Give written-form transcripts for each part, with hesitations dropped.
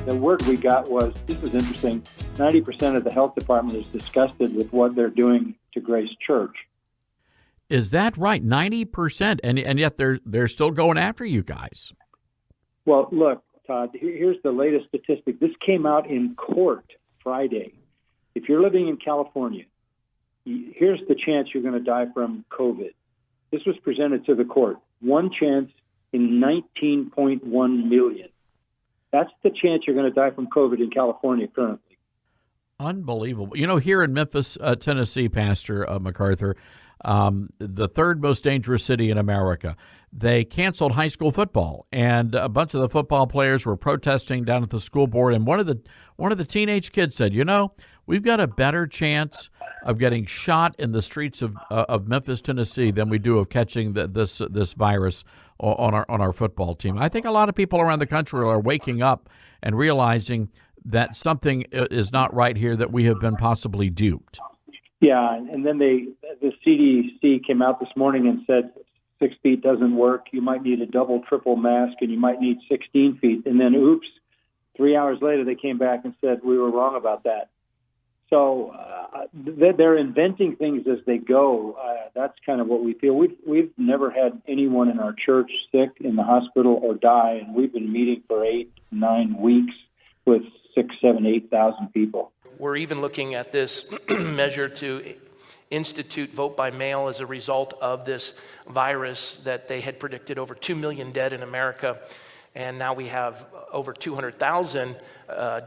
the word we got was, this is interesting, 90% of the health department is disgusted with what they're doing to Grace Church. Is that right? 90%, and yet they're still going after you guys. Well, look, Todd, here's the latest statistic. This came out in court Friday. If you're living in California, here's the chance you're going to die from COVID. This was presented to the court. One chance in 19.1 million. That's the chance you're going to die from COVID in California currently. Unbelievable. You know, here in Memphis, Tennessee, Pastor MacArthur, the third most dangerous city in America, they canceled high school football, and a bunch of the football players were protesting down at the school board. And one of the teenage kids said, "You know, we've got a better chance of getting shot in the streets of Memphis, Tennessee, than we do of catching this virus on our football team." I think a lot of people around the country are waking up and realizing that something is not right here, that we have been possibly duped. Yeah, and then the CDC came out this morning and said 6 feet doesn't work. You might need a double, triple mask, and you might need 16 feet. And then, oops, 3 hours later they came back and said we were wrong about that. So they're inventing things as they go. That's kind of what we feel. We've never had anyone in our church sick in the hospital or die, and we've been meeting for 8-9 weeks with 8,000 people. We're even looking at this measure to institute vote by mail as a result of this virus that they had predicted over 2 million dead in America. And now we have over 200,000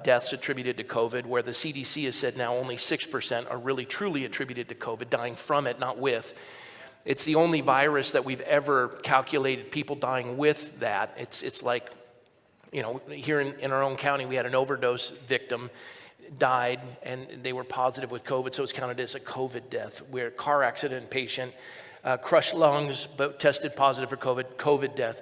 deaths attributed to COVID, where the CDC has said now only 6% are really truly attributed to COVID, dying from it, not with. It's the only virus that we've ever calculated people dying with that. It's like, you know, here in our own county, we had an overdose victim, died, and they were positive with COVID, so it's counted as a COVID death. We're a car accident patient, crushed lungs, but tested positive for COVID death.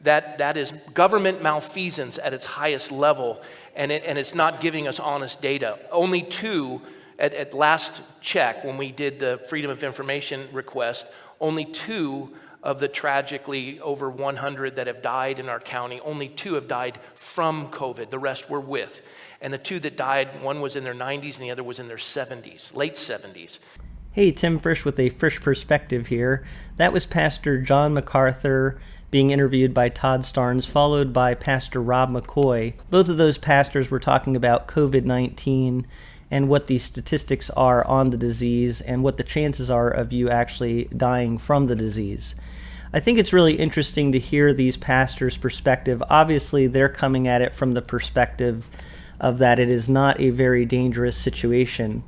That is government malfeasance at its highest level, and it's not giving us honest data. Only two, at last check, when we did the Freedom of Information request, only two of the tragically over 100 that have died in our county, only two have died from COVID. The rest were with. And the two that died, one was in their 90s and the other was in their 70s, late 70s. Hey, Tim Frisch with A Frisch Perspective here. That was Pastor John MacArthur being interviewed by Todd Starnes, followed by Pastor Rob McCoy. Both of those pastors were talking about COVID-19 and what the statistics are on the disease and what the chances are of you actually dying from the disease. I think it's really interesting to hear these pastors' perspective. Obviously, they're coming at it from the perspective of that it is not a very dangerous situation.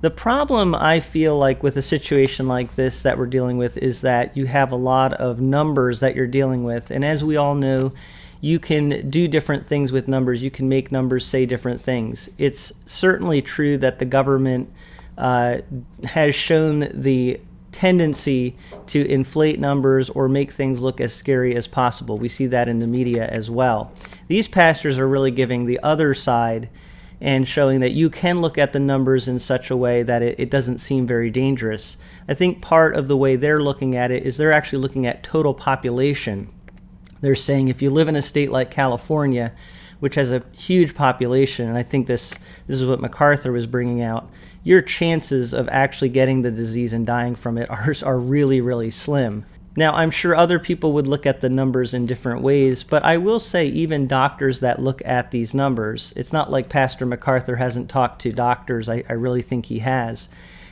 The problem, I feel like, with a situation like this that we're dealing with is that you have a lot of numbers that you're dealing with. And as we all know, you can do different things with numbers. You can make numbers say different things. It's certainly true that the government has shown the tendency to inflate numbers or make things look as scary as possible. We see that in the media as well. These pastors are really giving the other side and showing that you can look at the numbers in such a way that it doesn't seem very dangerous. I think part of the way they're looking at it is they're actually looking at total population. They're saying if you live in a state like California, which has a huge population, and I think this is what MacArthur was bringing out, your chances of actually getting the disease and dying from it are really, really slim. Now, I'm sure other people would look at the numbers in different ways, but I will say even doctors that look at these numbers, it's not like Pastor MacArthur hasn't talked to doctors. I really think he has.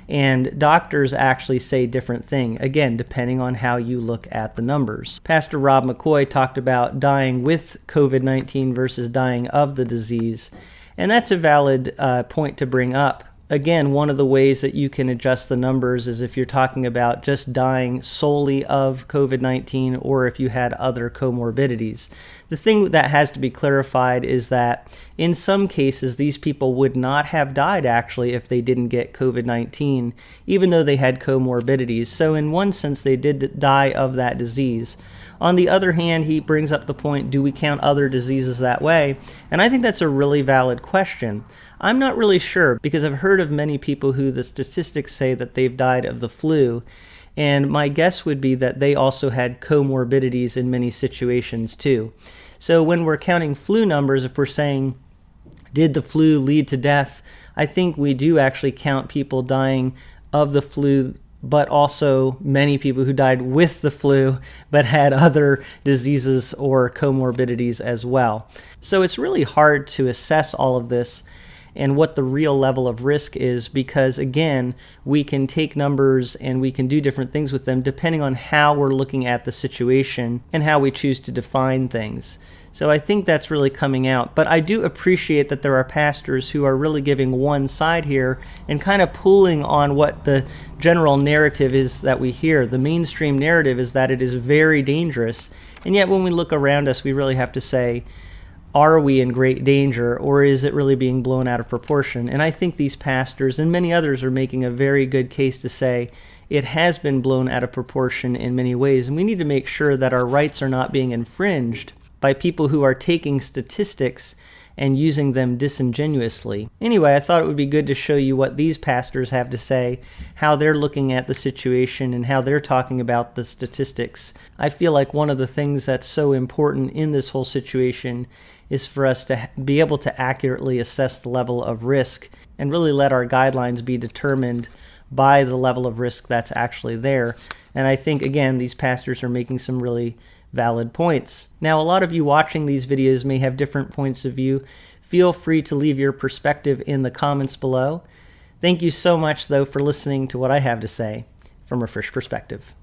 And doctors actually say different things, again, depending on how you look at the numbers. Pastor Rob McCoy talked about dying with COVID-19 versus dying of the disease, and that's a valid point to bring up. Again, one of the ways that you can adjust the numbers is if you're talking about just dying solely of COVID-19 or if you had other comorbidities. The thing that has to be clarified is that in some cases, these people would not have died actually if they didn't get COVID-19, even though they had comorbidities. So in one sense, they did die of that disease. On the other hand, he brings up the point, do we count other diseases that way? And I think that's a really valid question. I'm not really sure because I've heard of many people who the statistics say that they've died of the flu, and my guess would be that they also had comorbidities in many situations too. So when we're counting flu numbers, if we're saying Did the flu lead to death? I think we do actually count people dying of the flu, but also many people who died with the flu but had other diseases or comorbidities as well. So it's really hard to assess all of this and what the real level of risk is, because again, we can take numbers and we can do different things with them depending on how we're looking at the situation and how we choose to define things. So I think that's really coming out. But I do appreciate that there are pastors who are really giving one side here and kind of pulling on what the general narrative is that we hear. The mainstream narrative is that it is very dangerous. And yet when we look around us, we really have to say, are we in great danger, or is it really being blown out of proportion? And I think these pastors and many others are making a very good case to say it has been blown out of proportion in many ways. And we need to make sure that our rights are not being infringed by people who are taking statistics and using them disingenuously. Anyway, I thought it would be good to show you what these pastors have to say, how they're looking at the situation and how they're talking about the statistics. I feel like one of the things that's so important in this whole situation is for us to be able to accurately assess the level of risk and really let our guidelines be determined by the level of risk that's actually there. And I think, again, these pastors are making some really valid points. Now, a lot of you watching these videos may have different points of view. Feel free to leave your perspective in the comments below. Thank you so much, though, for listening to what I have to say from A Frisch Perspective.